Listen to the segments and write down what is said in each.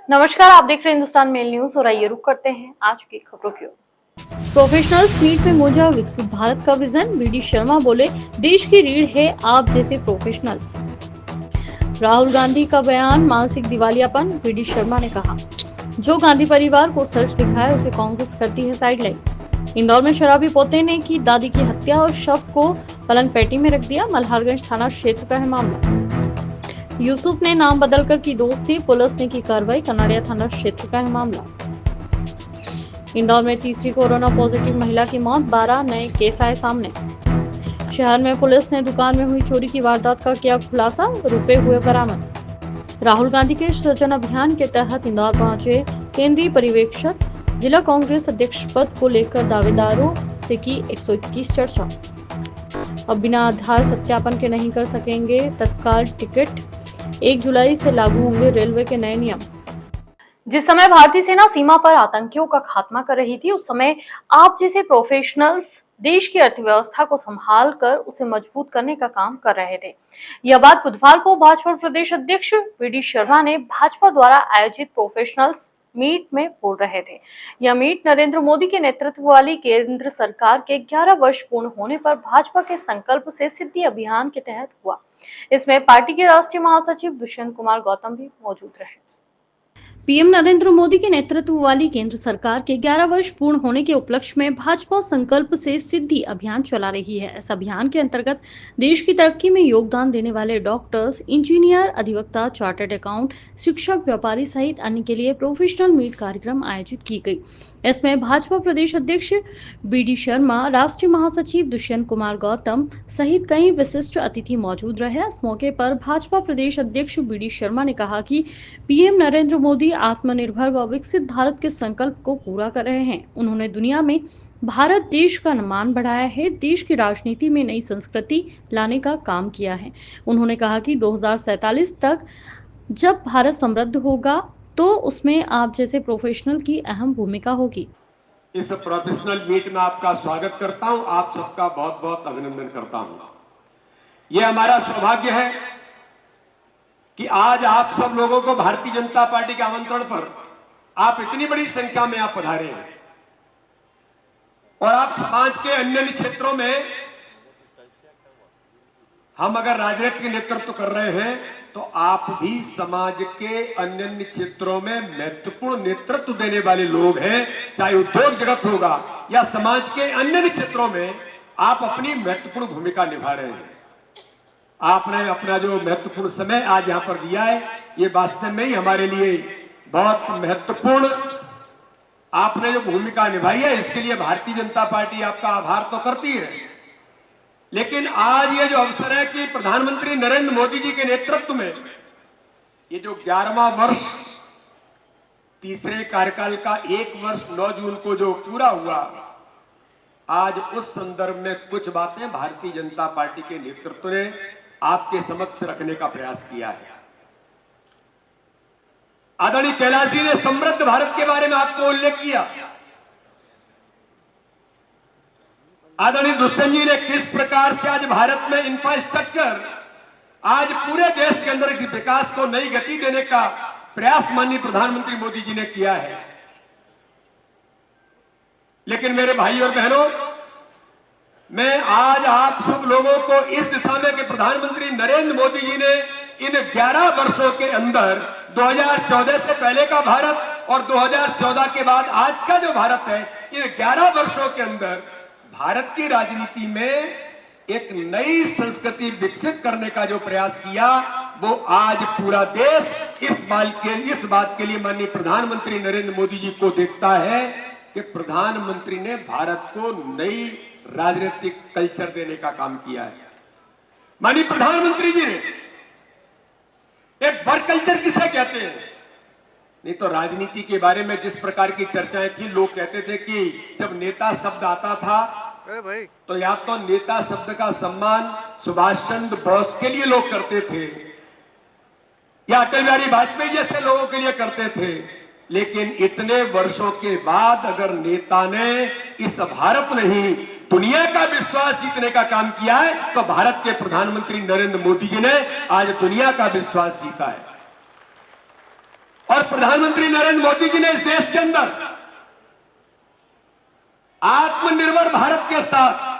नमस्कार, आप देख रहे हैं हिंदुस्तान मेल न्यूज और आइए रुक करते हैं आज की खबरों की ओर। प्रोफेशनल्स मीट में मौजा विकसित भारत का विजन। बीडी शर्मा बोले, देश की रीढ़ है आप जैसे प्रोफेशनल्स। राहुल गांधी का बयान मानसिक दिवालियापन। बीडी शर्मा ने कहा, जो गांधी परिवार को सच दिखाए उसे कांग्रेस करती है साइडलाइन। इंदौर में शराबी पोते ने की दादी की हत्या और शव को पलंग पेटी में रख दिया। मल्हारगंज थाना क्षेत्र का है मामला। यूसुफ ने नाम बदलकर की दोस्ती, पुलिस ने की कार्रवाई। कनाड़िया थाना क्षेत्र का है मामला। इंदौर में तीसरी कोरोना पॉजिटिव महिला की मौत, 12 नए केस आए सामने। शहर में पुलिस ने दुकान में हुई चोरी की वारदात का किया खुलासा, रुपए हुए बरामद। राहुल गांधी के सृजन अभियान के तहत इंदौर पहुंचे केंद्रीय पर्यवेक्षक। जिला कांग्रेस अध्यक्ष पद को लेकर दावेदारों से की 121 चर्चा। अब बिना आधार सत्यापन के नहीं कर सकेंगे तत्काल टिकट। 1 जुलाई से लागू होंगे रेलवे के नए नियम। जिस समय भारतीय सेना सीमा पर आतंकियों का खात्मा कर रही थी, उस समय आप जैसे प्रोफेशनल्स देश की अर्थव्यवस्था को संभाल कर उसे मजबूत करने का काम कर रहे थे। यह बात बुधवार को भाजपा प्रदेश अध्यक्ष बीडी शर्मा ने भाजपा द्वारा आयोजित प्रोफेशनल्स मीट में बोल रहे थे। यह मीट नरेंद्र मोदी के नेतृत्व वाली केंद्र सरकार के 11 वर्ष पूर्ण होने पर भाजपा के संकल्प से सिद्धि अभियान के तहत हुआ। इसमें पार्टी के राष्ट्रीय महासचिव दुष्यंत कुमार गौतम भी मौजूद रहे। पीएम नरेंद्र मोदी के नेतृत्व वाली केंद्र सरकार के 11 वर्ष पूर्ण होने के उपलक्ष्य में भाजपा संकल्प से सिद्धि अभियान चला रही है। इस अभियान के अंतर्गत देश की तरक्की में योगदान देने वाले डॉक्टर्स, इंजीनियर, अधिवक्ता, चार्टर्ड अकाउंट, शिक्षक, व्यापारी सहित अन्य के लिए प्रोफेशनल मीट कार्यक्रम आयोजित की गई। इसमें भाजपा प्रदेश अध्यक्ष बीडी शर्मा, राष्ट्रीय महासचिव दुष्यंत कुमार गौतम सहित कई विशिष्ट अतिथि मौजूद रहे। इस मौके पर भाजपा प्रदेश अध्यक्ष बीडी शर्मा ने कहा कि पीएम नरेंद्र मोदी आत्मनिर्भर व विकसित भारत के संकल्प को पूरा कर रहे हैं। उन्होंने दुनिया में भारत देश का मान बढ़ाया है, देश की राजनीति में नई संस्कृति लाने का काम किया है। उन्होंने कहा कि 2047 तक जब भारत समृद्ध होगा तो उसमें आप जैसे प्रोफेशनल की अहम भूमिका होगी। इस प्रोफेशनल मीट में आपका स्वागत करता हूं, आप सबका बहुत बहुत अभिनंदन करता हूं। यह हमारा सौभाग्य है कि आज आप सब लोगों को भारतीय जनता पार्टी के आमंत्रण पर आप इतनी बड़ी संख्या में आप पधारे हैं और आप समाज के अन्य क्षेत्रों में हम अगर राजनीतिक नेतृत्व कर रहे हैं तो आप भी समाज के अन्य क्षेत्रों में महत्वपूर्ण नेतृत्व देने वाले लोग हैं। चाहे उद्योग जगत होगा या समाज के अन्य क्षेत्रों में आप अपनी महत्वपूर्ण भूमिका निभा रहे हैं। आपने अपना जो महत्वपूर्ण समय आज यहां पर दिया है, ये वास्तव में ही हमारे लिए बहुत महत्वपूर्ण आपने जो भूमिका निभाई है, इसके लिए भारतीय जनता पार्टी आपका आभार तो करती है। लेकिन आज ये जो अवसर है कि प्रधानमंत्री नरेंद्र मोदी जी के नेतृत्व में ये जो 11वां वर्ष तीसरे कार्यकाल का 1 वर्ष 9 जून को जो पूरा हुआ, आज उस संदर्भ में कुछ बातें भारतीय जनता पार्टी के नेतृत्व ने आपके समक्ष रखने का प्रयास किया है। आदरणीय कैलाश जी ने समृद्ध भारत के बारे में आपको उल्लेख किया। आदरणीय दुष्यंत जी ने किस प्रकार से आज भारत में इंफ्रास्ट्रक्चर, आज पूरे देश के अंदर विकास को नई गति देने का प्रयास माननीय प्रधानमंत्री मोदी जी ने किया है। लेकिन मेरे भाई और बहनों, मैं आज आप सब लोगों को इस दिशा में कि प्रधानमंत्री नरेंद्र मोदी जी ने इन 11 वर्षों के अंदर 2014 से पहले का भारत और 2014 के बाद आज का जो भारत है, इन 11 वर्षों के अंदर भारत की राजनीति में एक नई संस्कृति विकसित करने का जो प्रयास किया, वो आज पूरा देश इस बात के लिए माननीय प्रधानमंत्री नरेंद्र मोदी जी को देखता है कि प्रधानमंत्री ने भारत को नई राजनीतिक कल्चर देने का काम किया है। माननीय प्रधानमंत्री जी ने एक वर्क कल्चर किसे कहते हैं? नहीं तो राजनीति के बारे में जिस प्रकार की चर्चाएं थी, लोग कहते थे कि जब नेता शब्द आता था तो या तो नेता शब्द का सम्मान सुभाष चंद्र बोस के लिए लोग करते थे या अटल बिहारी वाजपेयी जैसे लोगों के लिए करते थे। लेकिन इतने वर्षों के बाद अगर नेता ने इस भारत नहीं दुनिया का विश्वास जीतने का काम किया है, तो भारत के प्रधानमंत्री नरेंद्र मोदी जी ने आज दुनिया का विश्वास जीता है। और प्रधानमंत्री नरेंद्र मोदी जी ने इस देश के अंदर आत्मनिर्भर भारत के साथ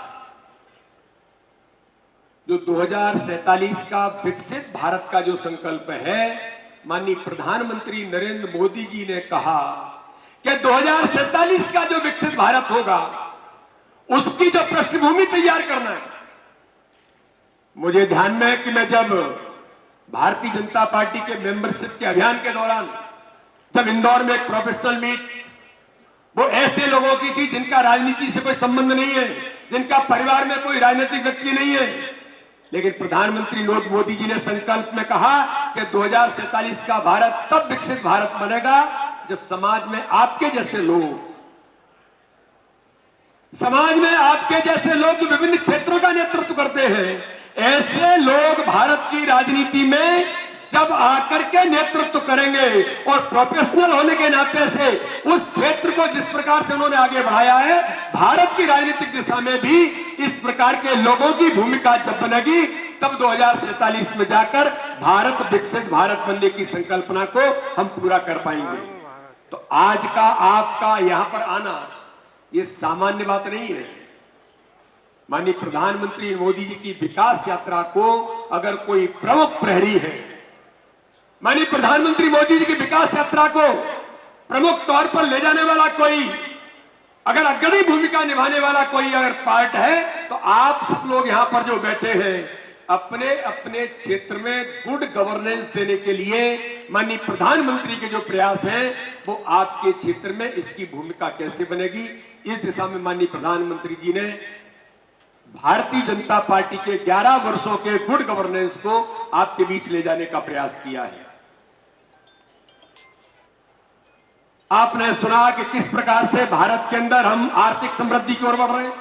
जो 2047 का विकसित भारत का जो संकल्प है, माननीय प्रधानमंत्री नरेंद्र मोदी जी ने कहा कि 2047 का जो विकसित भारत होगा उसकी जो पृष्ठभूमि तैयार करना है। मुझे ध्यान में है कि मैं जब भारतीय जनता पार्टी के मेंबरशिप के अभियान के दौरान जब इंदौर में एक प्रोफेशनल मीट वो ऐसे लोगों की थी जिनका राजनीति से कोई संबंध नहीं है, जिनका परिवार में कोई राजनीतिक व्यक्ति नहीं है, लेकिन प्रधानमंत्री नरेंद्र मोदी जी ने संकल्प में कहा कि 2047 का भारत तब विकसित भारत बनेगा जब समाज में आपके जैसे लोग जो विभिन्न क्षेत्रों का नेतृत्व करते हैं, ऐसे लोग भारत की राजनीति में जब आकर के नेतृत्व करेंगे और प्रोफेशनल होने के नाते से उस क्षेत्र को जिस प्रकार से उन्होंने आगे बढ़ाया है, भारत की राजनीतिक दिशा में भी इस प्रकार के लोगों की भूमिका जब बनेगी तब 2047 में जाकर भारत विकसित भारत बनने की संकल्पना को हम पूरा कर पाएंगे। तो आज का आपका यहां पर आना ये सामान्य बात नहीं है। माननीय प्रधानमंत्री मोदी जी की विकास यात्रा को अगर कोई प्रमुख प्रहरी है, माननीय प्रधानमंत्री मोदी जी की विकास यात्रा को प्रमुख तौर पर ले जाने वाला कोई, अगर अग्रणी भूमिका निभाने वाला कोई अगर पार्ट है, तो आप सब लोग यहां पर जो बैठे हैं अपने अपने क्षेत्र में गुड गवर्नेंस देने के लिए माननीय प्रधानमंत्री के जो प्रयास हैं वो आपके क्षेत्र में इसकी भूमिका कैसे बनेगी, इस दिशा में माननीय प्रधानमंत्री जी ने भारतीय जनता पार्टी के 11 वर्षों के गुड गवर्नेंस को आपके बीच ले जाने का प्रयास किया है। आपने सुना कि किस प्रकार से भारत के अंदर हम आर्थिक समृद्धि की ओर बढ़ रहे हैं।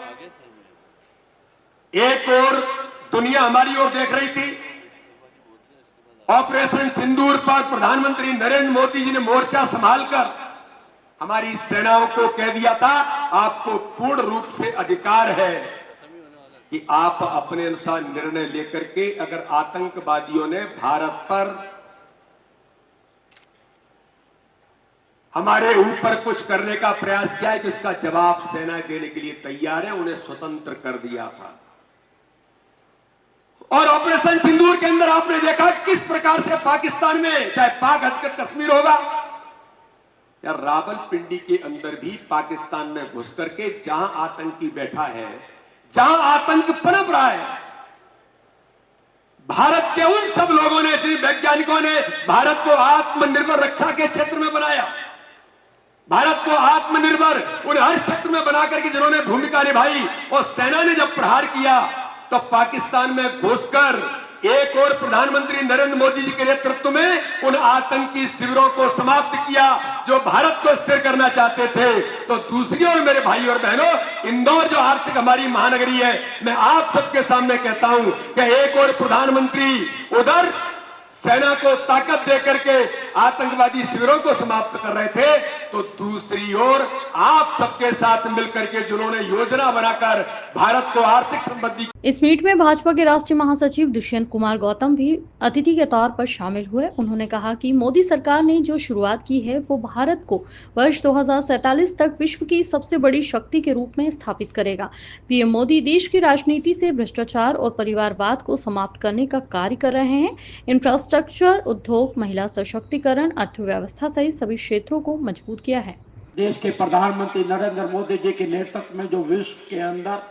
एक ओर दुनिया हमारी ओर देख रही थी। ऑपरेशन सिंदूर पर प्रधानमंत्री नरेंद्र मोदी जी ने मोर्चा संभालकर हमारी सेनाओं को कह दिया था, आपको पूर्ण रूप से अधिकार है कि आप अपने अनुसार निर्णय लेकर के अगर आतंकवादियों ने भारत पर हमारे ऊपर कुछ करने का प्रयास किया है कि उसका जवाब सेना देने के लिए तैयार है, उन्हें स्वतंत्र कर दिया था। और ऑपरेशन सिंदूर के अंदर आपने देखा किस प्रकार से पाकिस्तान में, चाहे पाक हजकत कश्मीर होगा या रावलपिंडी के अंदर भी पाकिस्तान में घुस करके जहां आतंकी बैठा है, जहां आतंक पनप रहा है, भारत के उन सब लोगों ने, जिन वैज्ञानिकों ने भारत को आत्मनिर्भर रक्षा के क्षेत्र में बनाया, भारत को आत्मनिर्भर उन हर क्षेत्र में बना करके जिन्होंने भूमिका निभाई, और सेना ने जब प्रहार किया तो पाकिस्तान में घुसकर एक और प्रधानमंत्री नरेंद्र मोदी जी के नेतृत्व में उन आतंकी शिविरों को समाप्त किया जो भारत को स्थिर करना चाहते थे। तो दूसरी ओर मेरे भाई और बहनों, इंदौर जो आर्थिक हमारी महानगरी है, मैं आप सबके सामने कहता हूं कि एक और प्रधानमंत्री उधर सेना को ताकत देकर के आतंकवादी शिविरों को समाप्त कर रहे थे, तो दूसरी ओर आप सबके साथ मिलकर के जिन्होंने योजना बनाकर भारत को आर्थिक समृद्धि। इस मीट में भाजपा के राष्ट्रीय महासचिव दुष्यंत कुमार गौतम भी अतिथि के तौर पर शामिल हुए। उन्होंने कहा कि मोदी सरकार ने जो शुरुआत की है वो भारत को वर्ष 2047 तक विश्व की सबसे बड़ी शक्ति के रूप में स्थापित करेगा। पीएम मोदी देश की राजनीति से भ्रष्टाचार और परिवारवाद को समाप्त करने का कार्य कर रहे हैं। इंफ्रास्ट्रक्चर, उद्योग, महिला सशक्तिकरण, अर्थव्यवस्था सहित सभी क्षेत्रों को मजबूत किया है। देश के प्रधानमंत्री नरेंद्र मोदी जी के नेतृत्व में जो विश्व के अंदर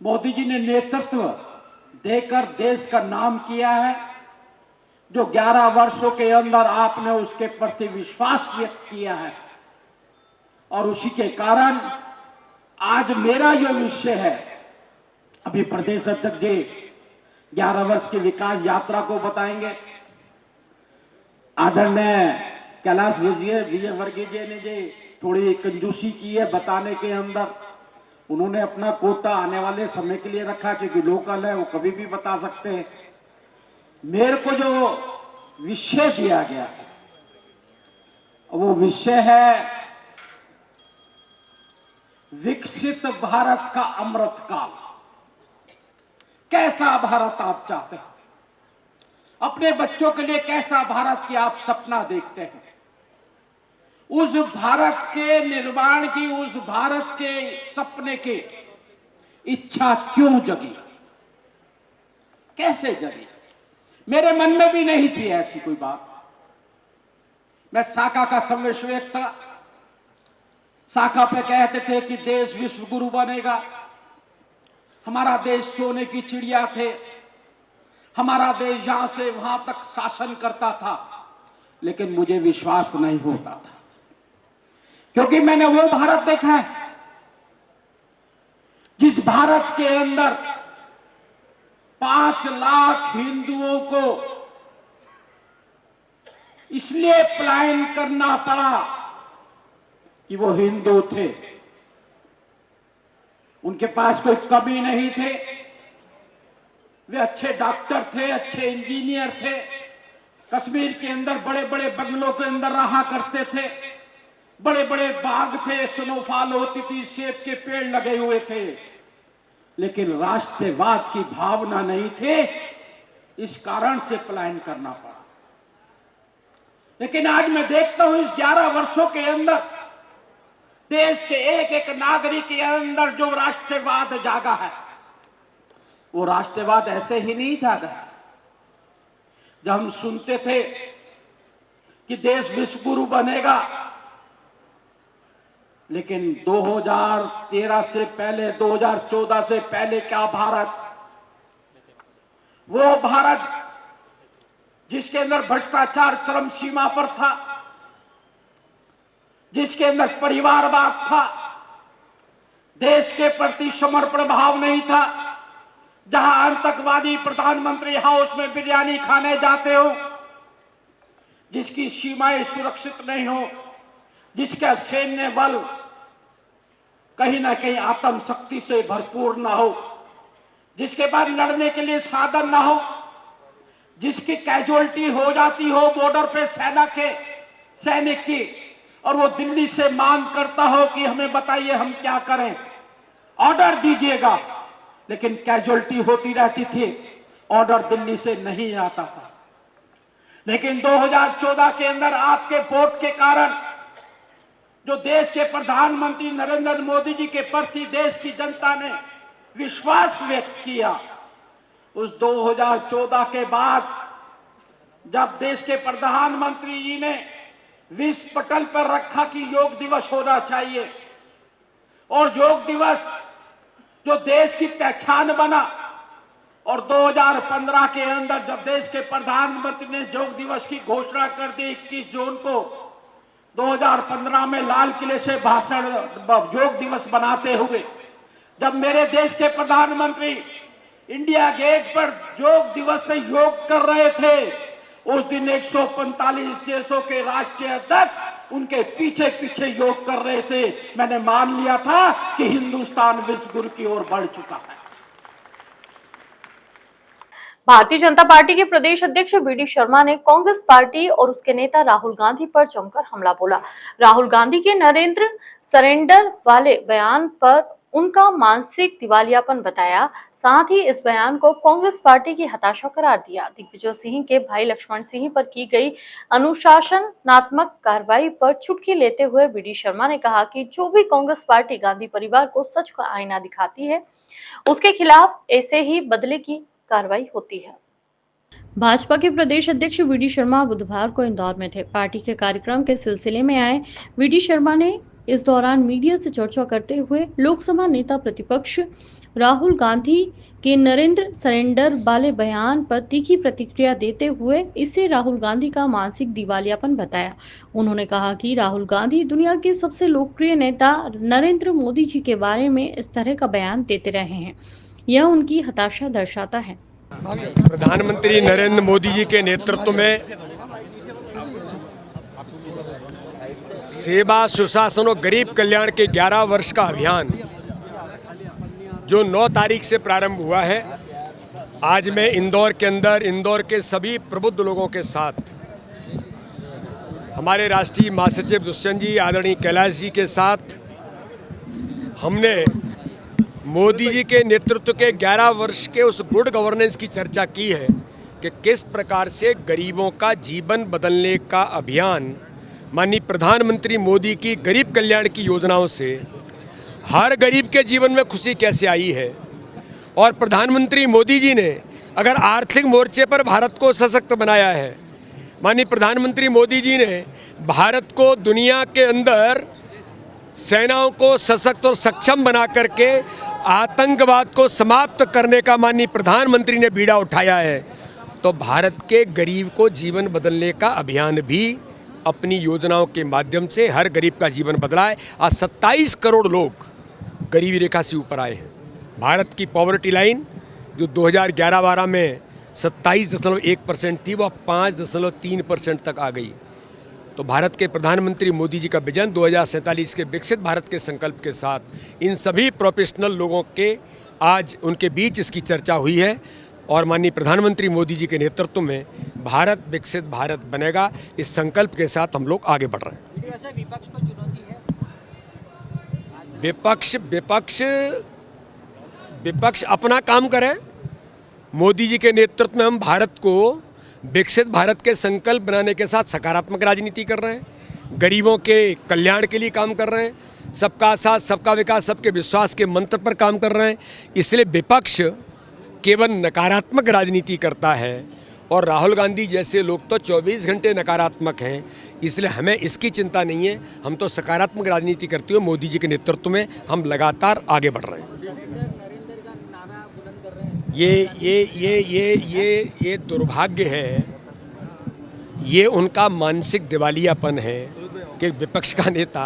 मोदी जी ने नेतृत्व देकर देश का नाम किया है, जो 11 वर्षों के अंदर आपने उसके प्रति विश्वास व्यक्त किया है, और उसी के कारण आज मेरा जो विषय है, अभी प्रदेश अध्यक्ष जी 11 वर्ष की विकास यात्रा को बताएंगे। आदरणीय कैलाश विजयवर्गीय जी ने जी थोड़ी कंजूसी की है बताने के अंदर। उन्होंने अपना कोटा आने वाले समय के लिए रखा, क्योंकि लोकल है, वो कभी भी बता सकते हैं। मेरे को जो विषय दिया गया है वो विषय है विकसित भारत का अमृत काल। कैसा भारत आप चाहते हैं? अपने बच्चों के लिए कैसा भारत की आप सपना देखते हैं, उस भारत के निर्माण की, उस भारत के सपने की इच्छा क्यों जगी, कैसे जगी? मेरे मन में भी नहीं थी ऐसी कोई बात। मैं साका का समवयस्क था। साका पे कहते थे कि देश विश्व गुरु बनेगा, हमारा देश सोने की चिड़िया थे, हमारा देश यहां से वहां तक शासन करता था, लेकिन मुझे विश्वास नहीं होता था, क्योंकि मैंने वो भारत देखा है जिस भारत के अंदर 5 लाख हिंदुओं को इसलिए पलायन करना पड़ा कि वो हिंदू थे, उनके पास कोई कमी नहीं थे, वे अच्छे डॉक्टर थे, अच्छे इंजीनियर थे, कश्मीर के अंदर बड़े बड़े बंगलों के अंदर रहा करते थे, बड़े बड़े बाग थे, स्नोफॉल होती थी, सेब के पेड़ लगे हुए थे, लेकिन राष्ट्रवाद की भावना नहीं थे, इस कारण से पलायन करना पड़ा। लेकिन आज मैं देखता हूं इस 11 वर्षों के अंदर देश के एक एक नागरिक के अंदर जो राष्ट्रवाद जागा है, वो राष्ट्रवाद ऐसे ही नहीं जागा। जब हम सुनते थे कि देश विश्व गुरु बनेगा, लेकिन 2013 से पहले, 2014 से पहले क्या भारत, वो भारत जिसके अंदर भ्रष्टाचार चरम सीमा पर था, जिसके अंदर परिवारवाद था, देश के प्रति समर्पण भाव नहीं था, जहां आतंकवादी प्रधानमंत्री हाउस में बिरयानी खाने जाते हो, जिसकी सीमाएं सुरक्षित नहीं हो, जिसका सैन्य बल कहीं ना कहीं आत्म शक्ति से भरपूर ना हो, जिसके बाद लड़ने के लिए साधन ना हो, जिसकी कैजुअलिटी हो जाती हो बॉर्डर पे सैनिक की, और वो दिल्ली से मांग करता हो कि हमें बताइए हम क्या करें, ऑर्डर दीजिएगा, लेकिन कैजुअलिटी होती रहती थी, ऑर्डर दिल्ली से नहीं आता था। लेकिन 2014 के अंदर आपके वोट के कारण जो देश के प्रधानमंत्री नरेंद्र मोदी जी के प्रति देश की जनता ने विश्वास व्यक्त किया, उस 2014 के बाद जब देश के प्रधानमंत्री जी ने विश्व पटल पर रखा कि योग दिवस होना चाहिए, और योग दिवस जो देश की पहचान बना, और 2015 के अंदर जब देश के प्रधानमंत्री ने योग दिवस की घोषणा कर दी 21 जून को, 2015 में लाल किले से भाषण योग दिवस बनाते हुए, जब मेरे देश के प्रधानमंत्री इंडिया गेट पर योग दिवस पे योग कर रहे थे, उस दिन 145 देशों के राष्ट्रीय अध्यक्ष उनके पीछे पीछे योग कर रहे थे। मैंने मान लिया था कि हिंदुस्तान विश्व गुरु की ओर बढ़ चुका है। भारतीय जनता पार्टी के प्रदेश अध्यक्ष वीडी शर्मा ने कांग्रेस पार्टी और उसके नेता राहुल गांधी पर जमकर हमला बोला। राहुल गांधी के नरेंद्र सरेंडर वाले बयान पर उनका मानसिक दिवालियापन बताया, साथ ही इस बयान को कांग्रेस पार्टी की हताशा करार दिया। दिग्विजय सिंह के भाई लक्ष्मण सिंह पर की गई अनुशासनात्मक कार्रवाई पर चुटकी लेते हुए वीडी शर्मा ने कहा कि जो भी कांग्रेस पार्टी गांधी परिवार को सच का आईना दिखाती है, उसके खिलाफ ऐसे ही बदले की कार्रवाई होती है। भाजपा के प्रदेश अध्यक्ष वीडी शर्मा बुधवार को इंदौर में थे। पार्टी के कार्यक्रम के सिलसिले में आए वीडी शर्मा ने इस दौरान मीडिया से चर्चा करते हुए लोकसभा नेता प्रतिपक्ष राहुल गांधी के नरेंद्र सरेंडर वाले बयान पर तीखी प्रतिक्रिया देते हुए इसे राहुल गांधी का मानसिक दिवालियापन बताया। उन्होंने कहा कि राहुल गांधी दुनिया के सबसे लोकप्रिय नेता नरेंद्र मोदी जी के बारे में इस तरह का बयान देते रहे हैं, यह उनकी हताशा दर्शाता है। प्रधानमंत्री नरेंद्र मोदी जी के नेतृत्व में सेवा, सुशासन और गरीब कल्याण के 11 वर्ष का अभियान जो 9 तारीख से प्रारंभ हुआ है, आज मैं इंदौर के अंदर इंदौर के सभी प्रबुद्ध लोगों के साथ, हमारे राष्ट्रीय महासचिव दुष्यंत जी, आदरणीय कैलाश जी के साथ हमने मोदी जी के नेतृत्व के 11 वर्ष के उस गुड गवर्नेंस की चर्चा की है कि किस प्रकार से गरीबों का जीवन बदलने का अभियान माननीय प्रधानमंत्री मोदी की गरीब कल्याण की योजनाओं से हर गरीब के जीवन में खुशी कैसे आई है। और प्रधानमंत्री मोदी जी ने अगर आर्थिक मोर्चे पर भारत को सशक्त बनाया है, माननीय प्रधानमंत्री मोदी जी ने भारत को दुनिया के अंदर सेनाओं को सशक्त और सक्षम बना करके आतंकवाद को समाप्त करने का माननीय प्रधानमंत्री ने बीड़ा उठाया है, तो भारत के गरीब को जीवन बदलने का अभियान भी अपनी योजनाओं के माध्यम से हर गरीब का जीवन बदला है। आज 27 करोड़ लोग गरीबी रेखा से ऊपर आए हैं। भारत की पॉवर्टी लाइन जो 2011-12 में 27.1% थी, वो 5.3% तक आ गई। तो भारत के प्रधानमंत्री मोदी जी का विजन 2047 के विकसित भारत के संकल्प के साथ इन सभी प्रोफेशनल लोगों के आज उनके बीच इसकी चर्चा हुई है और माननीय प्रधानमंत्री मोदी जी के नेतृत्व में भारत विकसित भारत बनेगा, इस संकल्प के साथ हम लोग आगे बढ़ रहे हैं। विपक्ष को चुनौती है। विपक्ष अपना काम करे। मोदी जी के नेतृत्व में हम भारत को विकसित भारत के संकल्प बनाने के साथ सकारात्मक राजनीति कर रहे हैं, गरीबों के कल्याण के लिए काम कर रहे हैं, सबका साथ सबका विकास सबके विश्वास के मंत्र पर काम कर रहे हैं। इसलिए विपक्ष केवल नकारात्मक राजनीति करता है और राहुल गांधी जैसे लोग तो 24 घंटे नकारात्मक हैं, इसलिए हमें इसकी चिंता नहीं है। हम तो सकारात्मक राजनीति करते हुए मोदी जी के नेतृत्व में हम लगातार आगे बढ़ रहे हैं। नरेंद्र का नारा बुलंद कर रहे हैं। ये दुर्भाग्य है, ये उनका मानसिक दिवालियापन है कि विपक्ष का नेता,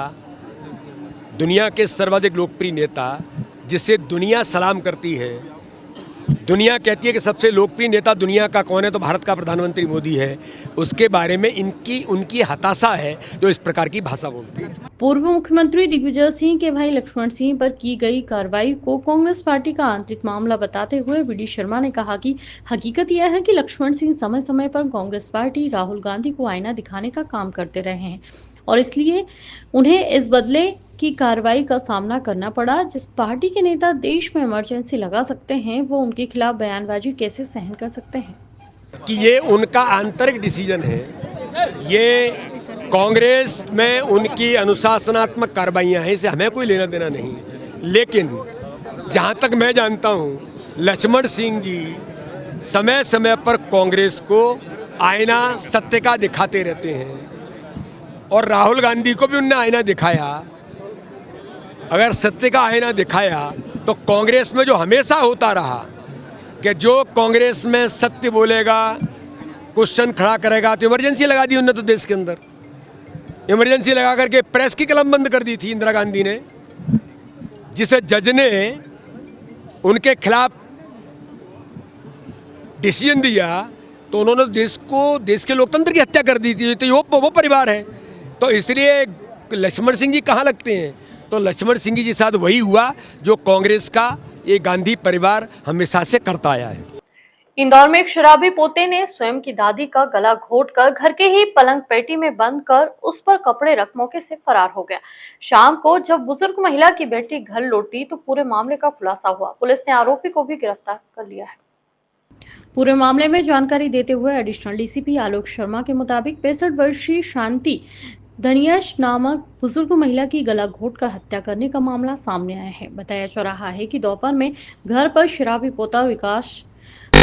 दुनिया के सर्वाधिक लोकप्रिय नेता जिसे दुनिया सलाम करती है, दुनिया कहती है कि सबसे लोकप्रिय नेता दुनिया का कौन है, तो भारत का प्रधानमंत्री मोदी है, उसके बारे में उनकी हताशा है जो इस प्रकार की भाषा बोलती है। पूर्व मुख्यमंत्री दिग्विजय सिंह के भाई लक्ष्मण सिंह पर की गई कार्रवाई को कांग्रेस पार्टी का आंतरिक मामला बताते हुए वी.डी. शर्मा ने कहा कि हकीकत यह है कि लक्ष्मण सिंह समय समय पर कांग्रेस पार्टी राहुल गांधी को आईना दिखाने का काम करते रहे हैं और इसलिए उन्हें इस बदले की कार्रवाई का सामना करना पड़ा। जिस पार्टी के नेता देश में इमरजेंसी लगा सकते हैं, वो उनके खिलाफ बयानबाजी कैसे सहन कर सकते हैं कि ये उनका आंतरिक डिसीजन है। ये कांग्रेस में उनकी अनुशासनात्मक कार्रवाइयाँ हैं, इससे हमें कोई लेना देना नहीं। लेकिन जहाँ तक मैं जानता हूँ, लक्ष्मण सिंह जी समय समय पर कांग्रेस को आईना सत्य का दिखाते रहते हैं और राहुल गांधी को भी उनने आईना दिखाया। अगर सत्य का आईना दिखाया तो कांग्रेस में जो हमेशा होता रहा कि जो कांग्रेस में सत्य बोलेगा, क्वेश्चन खड़ा करेगा, तो इमरजेंसी लगा दी उन्होंने। तो देश के अंदर इमरजेंसी लगा करके प्रेस की कलम बंद कर दी थी इंदिरा गांधी ने, जिसे जज ने उनके खिलाफ डिसीजन दिया तो उन्होंने देश के लोकतंत्र की हत्या कर दी थी। तो वो परिवार है, तो इसलिए लक्ष्मण सिंह जी कहाँ लगते हैं? तो लक्ष्मण सिंह जी के साथ वही हुआ जो कांग्रेस का ये गांधी परिवार हमेशा से करता आया है। इंदौर में एक शराबी पोते ने स्वयं की दादी का गला घोंटकर घर के ही पलंग पेटी में बंद कर उस पर कपड़े रख मौके से फरार हो गया। शाम को जब बुजुर्ग महिला की बेटी घर लौटी तो पूरे मामले का खुलासा हुआ। पुलिस ने आरोपी को भी गिरफ्तार कर लिया है। पूरे मामले में जानकारी देते हुए एडिशनल डीसीपी आलोक शर्मा के मुताबिक 65 वर्षीय शांति धनियश नामक बुजुर्ग महिला की गला घोंटकर हत्या करने का मामला सामने आया है। बताया जा रहा है कि दोपहर में घर पर शराबी पोता विकास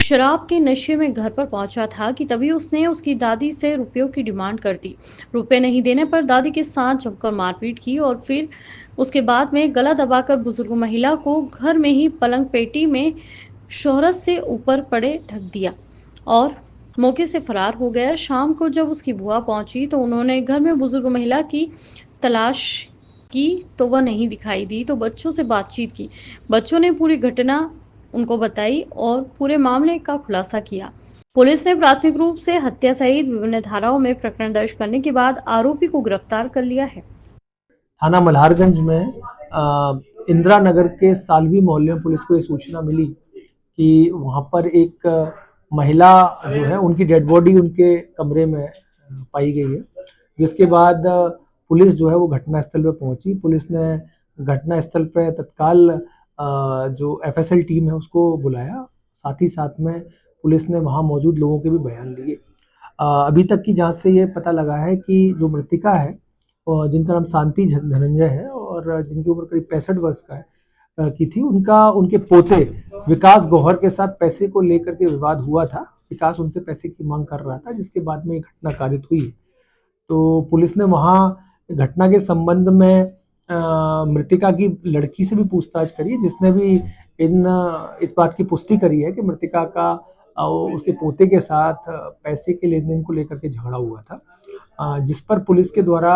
शराब के नशे में घर पर पहुंचा था कि तभी उसने उसकी दादी से रुपयों की डिमांड कर दी। रुपए नहीं देने पर दादी के साथ जमकर मारपीट की और फिर उसके बाद में गला दबाकर बुजुर्ग महिला को घर में ही पलंग पेटी में शोहरत से ऊपर पड़े ढक दिया और मौके से फरार हो गया। शाम को जब उसकी बुआ पहुंची तो उन्होंने घर में बुजुर्ग महिला की तलाश की तो वह नहीं दिखाई दी, तो बच्चों से बातचीत की। बच्चों ने पूरी घटना उनको बताई और पूरे मामले का खुलासा किया। पुलिस ने प्राथमिक रूप से हत्या सहित विभिन्न धाराओं में प्रकरण दर्ज करने के बाद आरोपी को गिरफ्तार कर लिया है। थाना मल्हारगंज में इंदिरा नगर के सालवी मोहल्ले में पुलिस को ये सूचना मिली कि वहाँ पर एक महिला जो है उनकी डेड बॉडी उनके कमरे में पाई गई है, जिसके बाद पुलिस जो है वो घटनास्थल पर पहुंची। पुलिस ने घटनास्थल पर तत्काल जो एफएसएल टीम है उसको बुलाया, साथ ही साथ में पुलिस ने वहाँ मौजूद लोगों के भी बयान लिए। अभी तक की जांच से ये पता लगा है कि जो मृतिका है और जिनका नाम शांति धनंजय है और जिनकी उम्र करीब 65 वर्ष की थी, उनके पोते विकास गौहर के साथ पैसे को लेकर के विवाद हुआ था। विकास उनसे पैसे की मांग कर रहा था, जिसके बाद में ये घटना कारित हुई। तो पुलिस ने वहाँ घटना के संबंध में मृतिका की लड़की से भी पूछताछ करी है, जिसने भी इस बात की पुष्टि करी है कि मृतिका का उसके पोते के साथ पैसे के लेन देन को लेकर के झगड़ा हुआ था, जिस पर पुलिस के द्वारा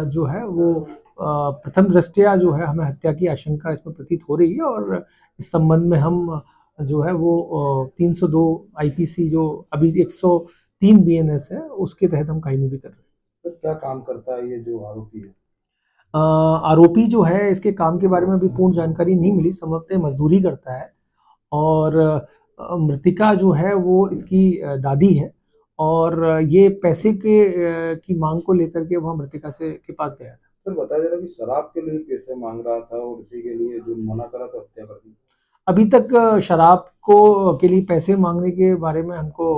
जो है वो प्रथम दृष्टया जो है हमें हत्या की आशंका इसमें प्रतीत हो रही है और इस संबंध में हम जो है वो 302 आईपीसी जो अभी 103 बीएनएस है उसके तहत हम कायमी भी कर रहे हैं। सर क्या काम करता है ये जो आरोपी है? आरोपी जो है इसके काम के बारे में अभी पूर्ण जानकारी नहीं मिली, संभवतः मजदूरी करता है और मृतिका जो है वो इसकी दादी है और ये पैसे की मांग को लेकर के वह मृतिका के पास गया था। सर बताया जा रहा है कि शराब के लिए पैसे मांग रहा था और उसी के लिए जो मना करा तो हत्या कर दी। अभी तक शराब के लिए पैसे मांगने के बारे में हमको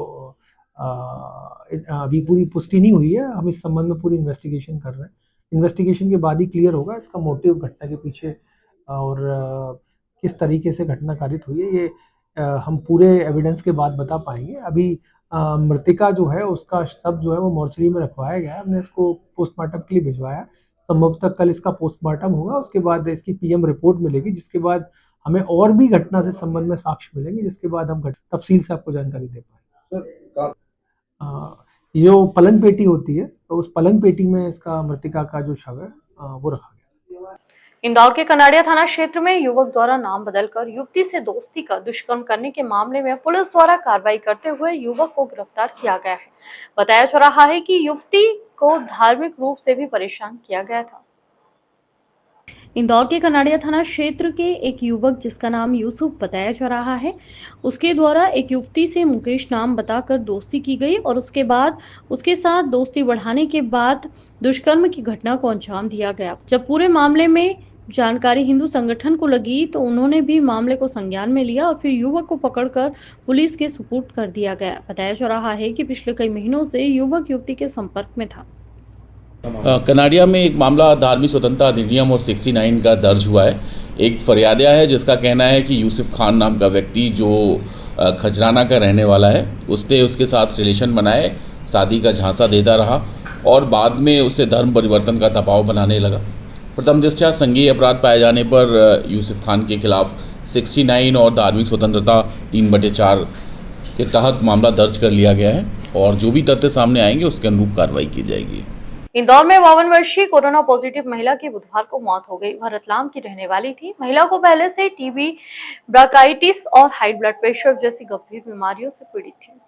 अभी पूरी पुष्टि नहीं हुई है। हम इस संबंध में पूरी इन्वेस्टिगेशन कर रहे हैं। इन्वेस्टिगेशन के बाद ही क्लियर होगा इसका मोटिव घटना के पीछे और किस तरीके से घटना कारित हुई है। ये हम पूरे एविडेंस के बाद बता पाएंगे। अभी मृतिका जो है उसका शव जो है वो मॉर्चरी में रखवाया गया है। हमने इसको पोस्टमार्टम के लिए भिजवाया। संभवतः कल इसका पोस्टमार्टम होगा, उसके बाद इसकी पीएम रिपोर्ट मिलेगी, जिसके बाद हमें और भी घटना से संबंध में साक्ष्य मिलेंगे, जिसके बाद हम तफसील से आपको जानकारी दे पाएंगे। ये जो पलंग पेटी होती है तो उस पलंग पेटी में इसका मृतिका का जो शव है वो रखा गया। इंदौर के कनाड़िया थाना क्षेत्र में युवक द्वारा नाम बदलकर युवती से दोस्ती का दुष्कर्म करने के मामले में पुलिस द्वारा कार्रवाई करते हुए युवक को गिरफ्तार किया गया है। बताया जा रहा है कि युवती को धार्मिक रूप से भी परेशान किया गया था। इंदौर के कनाड़िया थाना क्षेत्र के एक युवक जिसका नाम यूसुफ बताया जा रहा है, उसके द्वारा एक युवती से मुकेश नाम बताकर दोस्ती की गई और उसके बाद उसके साथ दोस्ती बढ़ाने के बाद दुष्कर्म की घटना को अंजाम दिया गया। जब पूरे मामले में जानकारी हिंदू संगठन को लगी तो उन्होंने भी मामले को संज्ञान में लिया और फिर युवक को पकड़कर पुलिस के सुपुर्द कर दिया गया। बताया जा रहा है कि पिछले कई महीनों से युवक युवती के संपर्क में था। कनाड़िया में एक मामला धार्मिक स्वतंत्रता अधिनियम और 69 का दर्ज हुआ है। एक फरियादिया है जिसका कहना है कि यूसुफ खान नाम का व्यक्ति जो खजराना का रहने वाला है, उसने उसके साथ रिलेशन बनाए, शादी का झांसा देता रहा और बाद में उसे धर्म परिवर्तन का दबाव बनाने लगा। प्रथम दृष्टया संज्ञेय अपराध पाए जाने पर यूसुफ खान के खिलाफ 69 और धार्मिक स्वतंत्रता 3/4 के तहत मामला दर्ज कर लिया गया है और जो भी तथ्य सामने आएंगे उसके अनुरूप कार्रवाई की जाएगी। इंदौर में 52 वर्षीय कोरोना पॉजिटिव महिला की बुधवार को मौत हो गई। वह रतलाम की रहने वाली थी। महिला को पहले से टीबी, ब्रांकाइटिस और हाई ब्लड प्रेशर जैसी गंभीर बीमारियों से पीड़ित थी।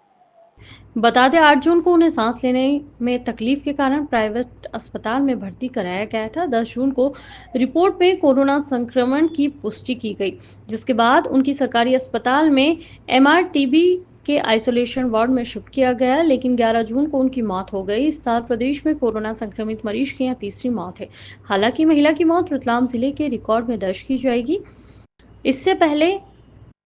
बता दें 8 जून को उन्हें सांस लेने में तकलीफ के कारण प्राइवेट अस्पताल में भर्ती कराया गया था। 10 जून को रिपोर्ट में कोरोना संक्रमण की पुष्टि की गई, जिसके बाद उनकी सरकारी अस्पताल में MRTB के आइसोलेशन वार्ड में शिफ्ट किया गया, लेकिन 11 जून को उनकी मौत हो गई। इस साल प्रदेश में कोरोना संक्रमित मरीज की यह तीसरी मौत है। हालांकि महिला की मौत रतलाम जिले के रिकॉर्ड में दर्ज की जाएगी। इससे पहले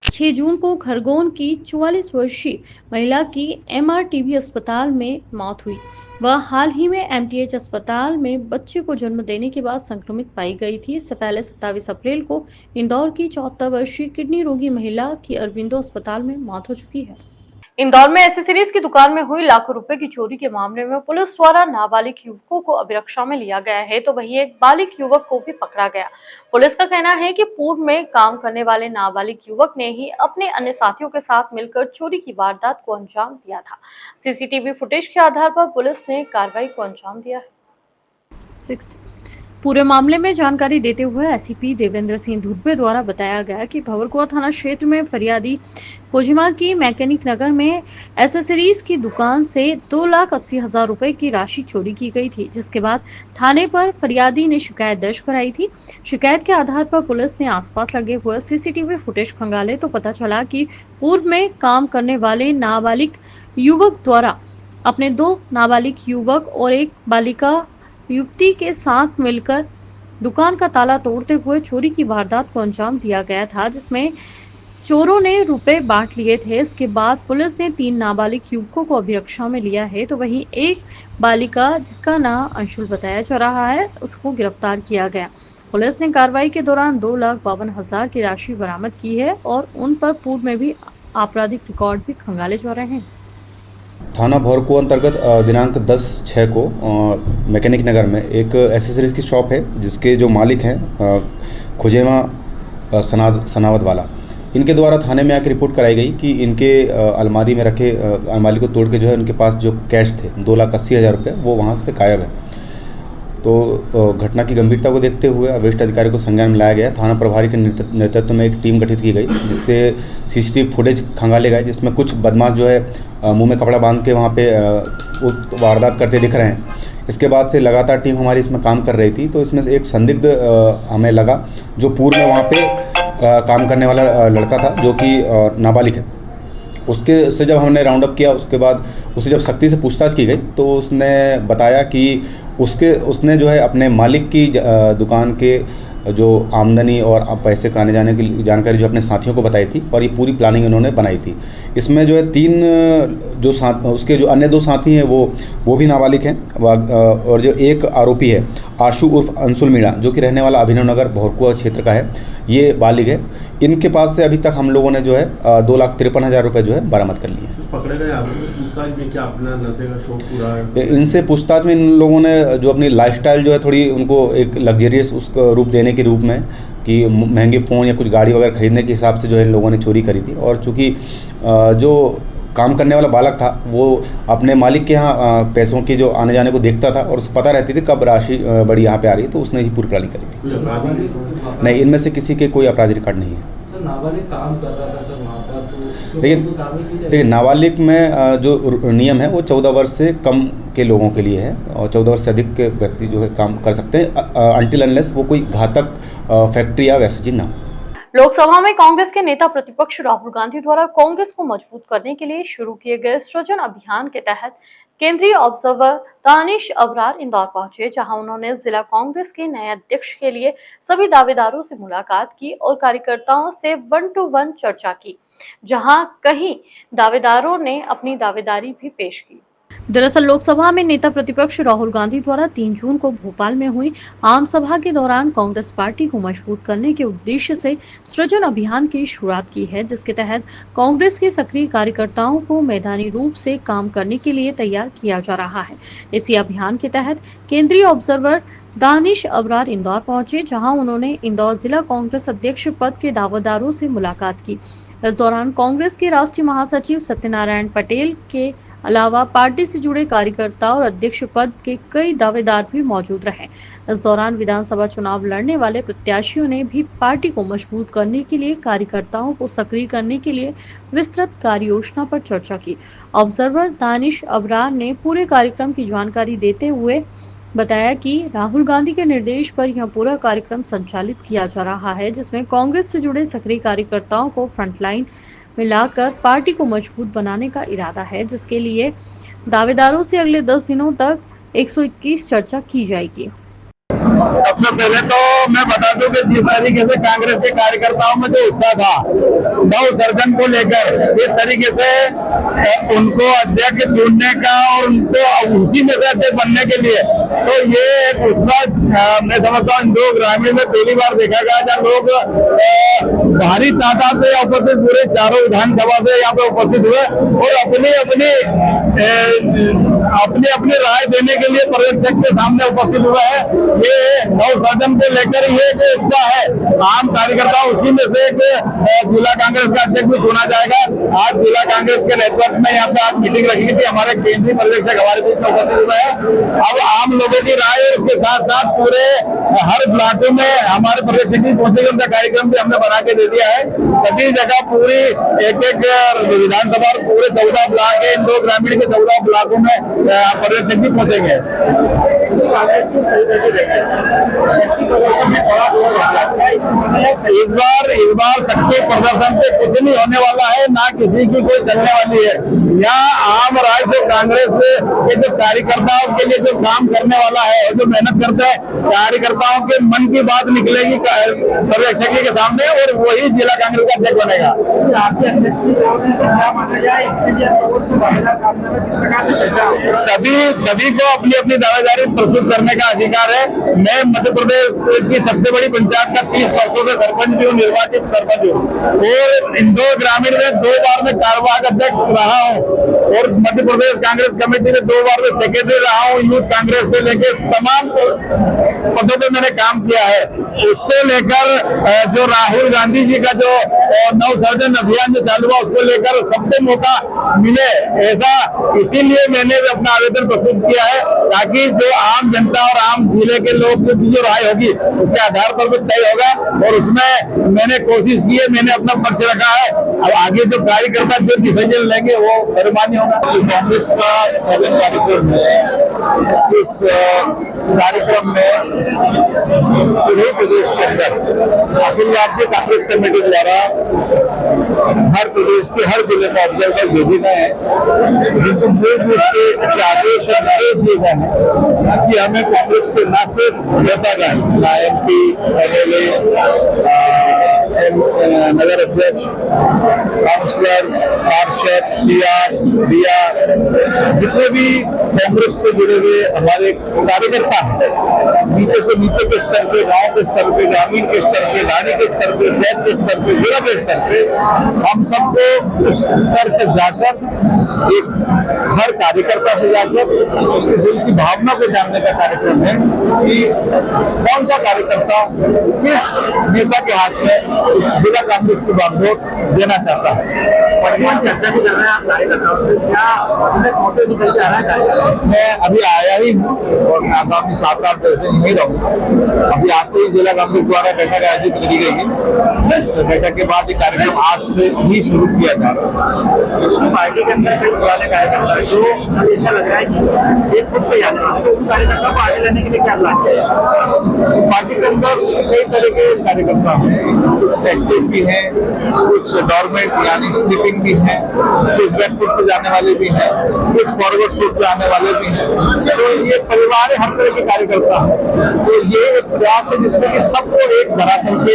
6 जून को खरगोन की 44 वर्षीय महिला की MRTB अस्पताल में मौत हुई। वह हाल ही में MTH अस्पताल में बच्चे को जन्म देने के बाद संक्रमित पाई गई थी। इससे पहले 27 अप्रैल को इंदौर की 74 वर्षीय किडनी रोगी महिला की अरबिंदो अस्पताल में मौत हो चुकी है। इंदौर में एसेसरीज की दुकान में हुई लाखों रुपए की चोरी के मामले में पुलिस द्वारा नाबालिग युवकों को अभिरक्षा में लिया गया है, तो वहीं एक बालिग युवक को भी पकड़ा गया। पुलिस का कहना है कि पूर्व में काम करने वाले नाबालिग युवक ने ही अपने अन्य साथियों के साथ मिलकर चोरी की वारदात को अंजाम दिया था। सीसीटीवी फुटेज के आधार पर पुलिस ने कार्रवाई को अंजाम दिया है। पूरे मामले में जानकारी देते हुए एसीपी देवेंद्र सिंह धुर्वे द्वारा बताया गया कि भंवरकुआ थाना क्षेत्र में फरियादी कोजिमा की मैकेनिक नगर में एसेसरीज की दुकान से 2,80,000 रुपए की राशि चोरी की गई थी, जिसके बाद थाने पर फरियादी ने शिकायत दर्ज कराई थी। शिकायत के आधार पर पुलिस ने आसपास लगे हुए सीसीटीवी फुटेज खंगाले तो पता चला कि पूर्व में काम करने वाले नाबालिग युवक द्वारा अपने 2 नाबालिग युवक और एक बालिका युवती के साथ मिलकर दुकान का ताला तोड़ते हुए चोरी की वारदात को अंजाम दिया गया था, जिसमें चोरों ने रुपए बांट लिए थे। इसके बाद पुलिस ने 3 नाबालिग युवकों को अभिरक्षा में लिया है, तो वहीं एक बालिका जिसका नाम अंशुल बताया जा रहा है उसको गिरफ्तार किया गया। पुलिस ने कार्रवाई के दौरान 2,52,000 की राशि बरामद की है और उन पर पूर्व में भी आपराधिक रिकॉर्ड भी खंगाले जा रहे हैं। थाना भौरकुआ अंतर्गत दिनांक 10/6 को मैकेनिक नगर में एक एसेसरीज की शॉप है जिसके जो मालिक हैं खुजेमा सनावत वाला, इनके द्वारा थाने में आकर रिपोर्ट कराई गई कि इनके अलमारी में रखे अलमारी को तोड़ के जो है उनके पास जो कैश थे 2,80,000 रुपये वो वहाँ से गायब है। तो घटना की गंभीरता को देखते हुए वरिष्ठ अधिकारी को संज्ञान में लाया गया। थाना प्रभारी के नेतृत्व में एक टीम गठित की गई जिससे सीसीटीवी फुटेज खंगाले गए जिसमें कुछ बदमाश जो है मुंह में कपड़ा बांध के वहाँ पे वारदात करते दिख रहे हैं। इसके बाद से लगातार टीम हमारी इसमें काम कर रही थी, तो इसमें से एक संदिग्ध हमें लगा जो पूर्व में वहाँ पे काम करने वाला लड़का था जो कि नाबालिग है। उसके से जब हमने राउंड अप किया उसके बाद उससे जब सख्ती से पूछताछ की गई तो उसने बताया कि उसने जो है अपने मालिक की दुकान के जो आमदनी और पैसे का आने जाने की जानकारी जो अपने साथियों को बताई थी और ये पूरी प्लानिंग उन्होंने बनाई थी। इसमें जो है 3 जो उसके जो अन्य 2 साथी हैं वो भी नाबालिग हैं और जो एक आरोपी है आशु उर्फ अंशुल मीणा जो कि रहने वाला अभिनव नगर भौरकुआ क्षेत्र का है, ये बालिग है। इनके पास से अभी तक हम लोगों ने जो है 2,53,000 रुपये जो है बरामद कर लिए हैं। पकड़े गए पूछताछ में क्या अपना नशे का शौक पूरा है? इनसे पूछताछ में इन लोगों ने जो अपनी लाइफस्टाइल जो है थोड़ी उनको एक लग्जरियस उसका रूप देने के रूप में कि महंगे फ़ोन या कुछ गाड़ी वगैरह खरीदने के हिसाब से जो है इन लोगों ने चोरी करी थी। और चूँकि जो काम करने वाला बालक था वो अपने मालिक के यहाँ पैसों के जो आने जाने को देखता था और उसको पता रहती थी कब राशि बड़ी यहाँ पे आ रही है, तो उसने ही पूरी प्लानिंग करी थी। नहीं, इनमें से किसी के कोई आपराधिक रिकॉर्ड नहीं है। नाबालिग काम कर रहा था सर वहाँ पर, तो देखिए नाबालिग में जो नियम है वो 14 वर्ष से कम के लोगों के लिए है और 14 वर्ष से अधिक के व्यक्ति जो है काम कर सकते हैं अनटिल अनलेस वो कोई घातक फैक्ट्री या वैसे चीज ना हो। लोकसभा में कांग्रेस के नेता प्रतिपक्ष राहुल गांधी द्वारा कांग्रेस को मजबूत करने के लिए शुरू किए गए सृजन अभियान के तहत केंद्रीय ऑब्जर्वर दानिश अबरार इंदौर पहुंचे, जहां उन्होंने जिला कांग्रेस के नए अध्यक्ष के लिए सभी दावेदारों से मुलाकात की और कार्यकर्ताओं से 1-to-1 चर्चा की, जहां कई दावेदारों ने अपनी दावेदारी भी पेश की। दरअसल लोकसभा में नेता प्रतिपक्ष राहुल गांधी द्वारा 3 जून को भोपाल में हुई आम सभा के दौरान कांग्रेस पार्टी को मजबूत करने के उद्देश्य से सृजन अभियान की शुरुआत की है, जिसके तहत कांग्रेस के सक्रिय कार्यकर्ताओं को मैदानी रूप से काम करने के लिए तैयार किया जा रहा है। इसी अभियान के तहत केंद्रीय ऑब्जर्वर दानिश अबरार इंदौर पहुंचे, जहां उन्होंने इंदौर जिला कांग्रेस अध्यक्ष पद के दावेदारों से मुलाकात की। इस दौरान कांग्रेस के राष्ट्रीय महासचिव सत्यनारायण पटेल के अलावा पार्टी से जुड़े कार्यकर्ता और अध्यक्ष पद के कई दावेदार भी मौजूद रहे। इस दौरान विधानसभा चुनाव लड़ने वाले प्रत्याशियों ने भी पार्टी को मजबूत करने के लिए कार्यकर्ताओं को सक्रिय करने के लिए विस्तृत कार्य योजना पर चर्चा की। ऑब्जर्वर दानिश अबरार ने पूरे कार्यक्रम की जानकारी देते हुए बताया कि राहुल गांधी के निर्देश पर यह पूरा कार्यक्रम संचालित किया जा रहा है, जिसमें कांग्रेस से जुड़े सक्रिय कार्यकर्ताओं को फ्रंटलाइन में लाकर पार्टी को मजबूत बनाने का इरादा है, जिसके लिए दावेदारों से अगले 10 दिनों तक 121 चर्चा की जाएगी। सबसे पहले तो मैं बता दूं कि जिस तरीके से कांग्रेस के कार्यकर्ताओं में जो उत्साह था नव सर्जन को लेकर, इस तरीके से उनको अध्यक्ष चुनने का और उनको उसी में से अध्यक्ष बनने के लिए, तो ये एक उत्साह मैं समझता हूँ इंदौर ग्रामीण में पहली बार देखा गया जहाँ लोग भारी तादाद में उपस्थित पूरे चारों विधानसभा से यहाँ पे उपस्थित हुए और अपनी राय देने के लिए पर्यवेक्षक के सामने उपस्थित हुआ है। ये नव सदन को लेकर ये एक उत्साह है। आम कार्यकर्ता उसी में से एक जिला कांग्रेस का अध्यक्ष भी चुना जाएगा। आज जिला कांग्रेस के नेतृत्व में यहाँ पे आज मीटिंग रखी थी, हमारे केंद्रीय पर्यवेक्षक हमारे बीच में उपस्थित हुए हैं। अब आम लोगों की राय उसके साथ साथ पूरे हर ब्लॉकों में हमारे पर्यवेक्षक भी पहुंचेंगे, उनका कार्यक्रम भी हमने बना के दे दिया है। सभी जगह पूरी एक विधानसभा पूरे 14 ब्लॉक है, इंदौर ग्रामीण के 14 ब्लॉकों में पर्यवेक्षक भी पहुंचेंगे। इस बार शक्ति प्रदर्शन से कुछ नहीं होने वाला है, ना किसी की कोई चलने वाली है। यहाँ आम राज जो कांग्रेस के जो कार्यकर्ताओं के लिए जो काम करने वाला है और जो मेहनत करते हैं कार्यकर्ताओं के मन की बात निकलेगी पर्यवेक्षक के सामने और वही जिला कांग्रेस का अध्यक्ष बनेगा। आपके अध्यक्ष की क्या माना जाए इसके लिए सामने में किस प्रकार से चर्चा होगी? सभी को अपनी अपनी दावेदारी प्रस्तुत करने का अधिकार है। मैं मध्य प्रदेश की सबसे बड़ी पंचायत का 30 वर्षों से सरपंच भी हूँ, निर्वाचित सरपंच हूँ और इंदौर ग्रामीण में 2 बार में कार्यवाहक अध्यक्ष रहा हूँ और मध्य प्रदेश कांग्रेस कमेटी में 2 बार में सेक्रेटरी रहा हूँ। यूथ कांग्रेस से लेकर तमाम पदों पे मैंने काम किया है। उसको लेकर जो राहुल गांधी जी का जो नवसर्जन अभियान जो चालू हुआ उसको लेकर सबको मौका मिले, ऐसा इसीलिए मैंने अपना आवेदन प्रस्तुत किया है ताकि जो आम जनता और आम जिले के लोग की जो राय होगी उसके आधार पर भी तय होगा और उसमें मैंने कोशिश की है, मैंने अपना पक्ष रखा है। अब आगे जो कार्यकर्ता जो डिसीजन लेंगे वो सर्वमान्य होगा। कांग्रेस का सदन कार्यक्रम है, इस कार्यक्रम में पूरे प्रदेश के अंदर अखिल भारतीय कांग्रेस कमेटी द्वारा हर प्रदेश के हर जिले में ऑब्जर्वर भेजे गए हैं जिनको मूल रूप से आदेश और निर्देश दिए गए हैं कि हमें कांग्रेस के न सिर्फ नेतागण MP, MLA, नगर अध्यक्ष, काउंसलर्स, पार्षद, CR, DR, जितने भी कांग्रेस से जुड़े हुए हमारे कार्यकर्ता हैं, नीचे से नीचे के स्तर पे, गांव के स्तर पे, ग्रामीण के स्तर पे, गाड़ी के स्तर पे, ब्लॉक के स्तर पे, जिला के स्तर पे, हम सबको उस स्तर पर जाकर एक हर कार्यकर्ता से जाकर उसके दिल की भावना को जानने का कार्यक्रम है कि कौन सा कार्यकर्ता किस नेता के हाथ में इस जिला कांग्रेस की बागडोर देना चाहता है। वर्तमान चर्चा भी कर रहे हैं आप कार्यकर्ताओं से, क्या मोटे निकल के आ रहा है? मैं अभी आया ही हूँ और मैं आगामी 7-8 दिन नहीं रहूँगा। अभी आते ही जिला कांग्रेस द्वारा बैठक आयोजित करी गई है। इस बैठक के बाद ये कार्यक्रम आज से ही शुरू किया जा रहा है। पार्टी के अंदर कई पुराने कार्यकर्ता जो ऐसा लग रहा है कि एक खुद पे जाना है, तो कार्यकर्ता को आगे लाने के लिए क्या प्लान किया? पार्टी के अंदर कई तरह के कार्यकर्ता हैं, कुछ एक्टिव भी हैं, कुछ डॉर्मेंट यानी स्लीपिंग भी हैं, कुछ बैक फुट पे जाने वाले भी हैं, कुछ फॉरवर्ड फुट पे आने वाले भी हैं। तो ये परिवार है, हर तरह के कार्यकर्ता हैं। तो ये एक प्रयास है जिसमें कि सबको एक धरातल पे,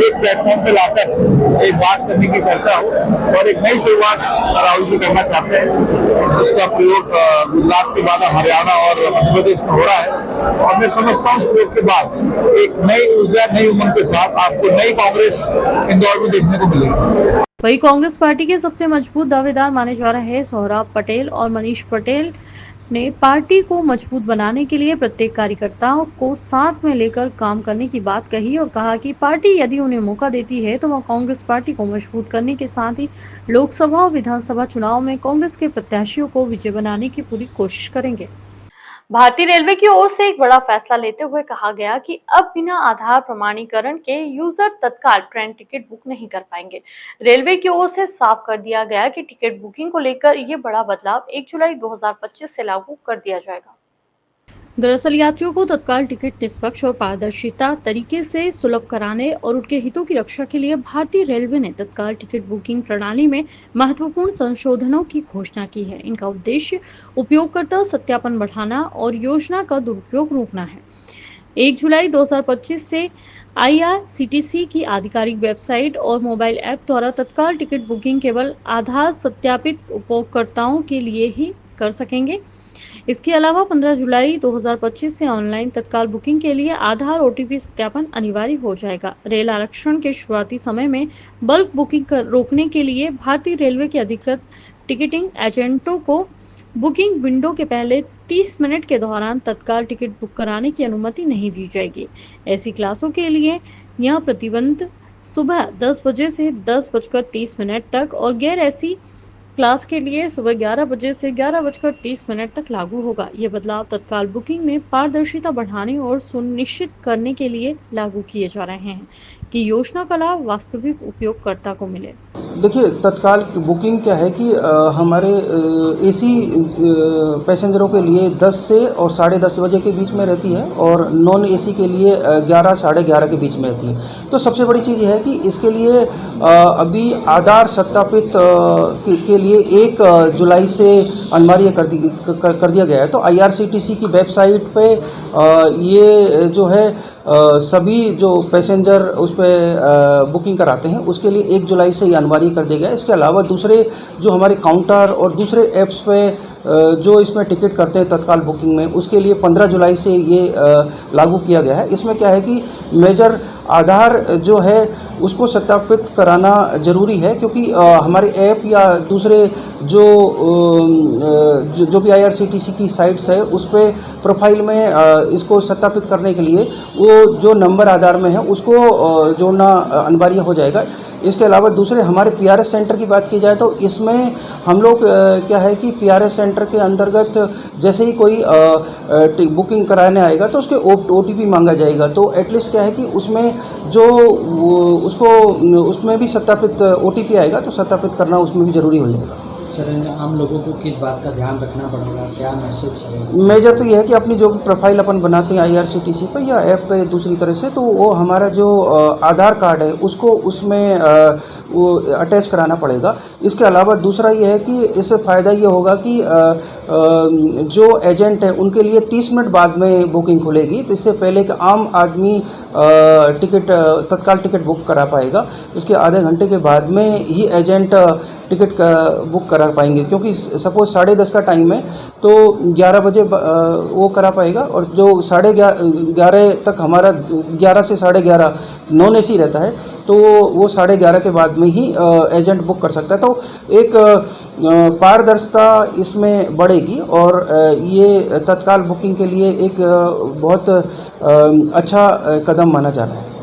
एक प्लेटफॉर्म पे लाकर एक बात करने की चर्चा हो और एक नई शुरुआत राहुल जी करना चाहते हैं, जिसका प्रयोग गुजरात के बाद हरियाणा और मध्य प्रदेश में हो रहा है। और मैं समझता हूँ इस प्रयोग के बाद एक नई ऊर्जा, नई उमंग के साथ आपको नई कांग्रेस इंदौर में देखने को मिलेगी। वहीं कांग्रेस पार्टी के सबसे मजबूत दावेदार माने जा रहे सोहराब पटेल और मनीष पटेल ने पार्टी को मजबूत बनाने के लिए प्रत्येक कार्यकर्ताओं को साथ में लेकर काम करने की बात कही और कहा कि पार्टी यदि उन्हें मौका देती है तो वह कांग्रेस पार्टी को मजबूत करने के साथ ही लोकसभा और विधानसभा चुनाव में कांग्रेस के प्रत्याशियों को विजय बनाने की पूरी कोशिश करेंगे। भारतीय रेलवे की ओर से एक बड़ा फैसला लेते हुए कहा गया कि अब बिना आधार प्रमाणीकरण के यूजर तत्काल ट्रेन टिकट बुक नहीं कर पाएंगे। रेलवे की ओर से साफ कर दिया गया कि टिकट बुकिंग को लेकर ये बड़ा बदलाव 1 जुलाई 2025 से लागू कर दिया जाएगा। दरअसल यात्रियों को तत्काल टिकट निष्पक्ष और पारदर्शिता तरीके से सुलभ कराने और उनके हितों की रक्षा के लिए भारतीय रेलवे ने तत्काल टिकट बुकिंग प्रणाली में महत्वपूर्ण संशोधनों की घोषणा की है। इनका उद्देश्य उपयोगकर्ता सत्यापन बढ़ाना और योजना का दुरुपयोग रोकना है। 1 जुलाई 2025 से IRCTC की आधिकारिक वेबसाइट और मोबाइल ऐप द्वारा तत्काल टिकट बुकिंग केवल आधार सत्यापित उपयोगकर्ताओं के लिए ही कर सकेंगे। इसके अलावा 15 जुलाई 2025 से ऑनलाइन तत्काल बुकिंग के लिए आधार OTP सत्यापन अनिवार्य हो जाएगा। रेल आरक्षण के शुरुआती समय में बल्क बुकिंग रोकने के लिए भारतीय रेलवे के अधिकृत टिकटिंग एजेंटों को बुकिंग विंडो के पहले 30 मिनट के दौरान तत्काल टिकट बुक कराने की अनुमति नहीं दी जाएगी। ऐसी क्लासों के लिए यह प्रतिबंध सुबह 10 बजे से 10:30 तक और गैर ऐसी क्लास के लिए सुबह 11 बजे से 11:30 तक लागू होगा। ये बदलाव तत्काल बुकिंग में पारदर्शिता बढ़ाने और सुनिश्चित करने के लिए लागू किए जा रहे हैं कि योजना का लाभ वास्तविक उपयोगकर्ता को मिले। देखिए, तत्काल बुकिंग क्या है कि हमारे एसी पैसेंजरों के लिए 10 से और 10:30 बजे के बीच में रहती है और नॉन एसी के लिए 11 साढ़े 11 के बीच में रहती है। तो सबसे बड़ी चीज़ ये है कि इसके लिए अभी आधार सत्यापित के लिए 1 जुलाई से अनिवार्य कर दिया गया है। तो IRCTC की वेबसाइट पे ये जो है सभी जो पैसेंजर उस पर बुकिंग कराते हैं उसके लिए 1 जुलाई से ये अनिवार्य कर दिया गया है। इसके अलावा दूसरे जो हमारे काउंटर और दूसरे ऐप्स पे जो इसमें टिकट करते हैं तत्काल बुकिंग में, उसके लिए 15 जुलाई से ये लागू किया गया है। इसमें क्या है कि मेजर आधार जो है उसको सत्यापित कराना ज़रूरी है, क्योंकि हमारे ऐप या दूसरे जो भी IRCTC की साइट्स है उस पर प्रोफाइल में इसको सत्यापित करने के लिए वो जो नंबर आधार में है उसको जोड़ना अनिवार्य हो जाएगा। इसके अलावा दूसरे हमारे PRS सेंटर की बात की जाए तो इसमें हम लोग क्या है कि PRS सेंटर के अंतर्गत जैसे ही कोई बुकिंग कराने आएगा तो उसके OTP मांगा जाएगा। तो एटलीस्ट क्या है कि उसमें जो उसमें भी सत्यापित OTP आएगा तो सत्यापित करना उसमें भी ज़रूरी हो जाएगा। सर, आम लोगों को किस बात का ध्यान रखना पड़ेगा, क्या मैसेज है? मेजर तो यह है कि अपनी जो प्रोफाइल अपन बनाते हैं IRCTC पे या ऐप पे दूसरी तरह से, तो वो हमारा जो आधार कार्ड है उसको उसमें वो अटैच कराना पड़ेगा। इसके अलावा दूसरा ये है कि इससे फ़ायदा ये होगा कि जो एजेंट है उनके लिए 30 मिनट बाद में बुकिंग खुलेगी, तो इससे पहले कि आम आदमी तत्काल टिकट बुक करा पाएगा। इसके आधे घंटे के बाद में ही एजेंट टिकट बुक करा पाएंगे, क्योंकि सपोज 10:30 का टाइम है तो 11 बजे वो करा पाएगा, और जो 11:30 तक हमारा 11 से 11:30 नॉन एसी रहता है तो वो 11:30 के बाद में ही एजेंट बुक कर सकता है। तो एक पारदर्शिता इसमें बढ़ेगी और ये तत्काल बुकिंग के लिए एक बहुत अच्छा कदम माना जा रहा है।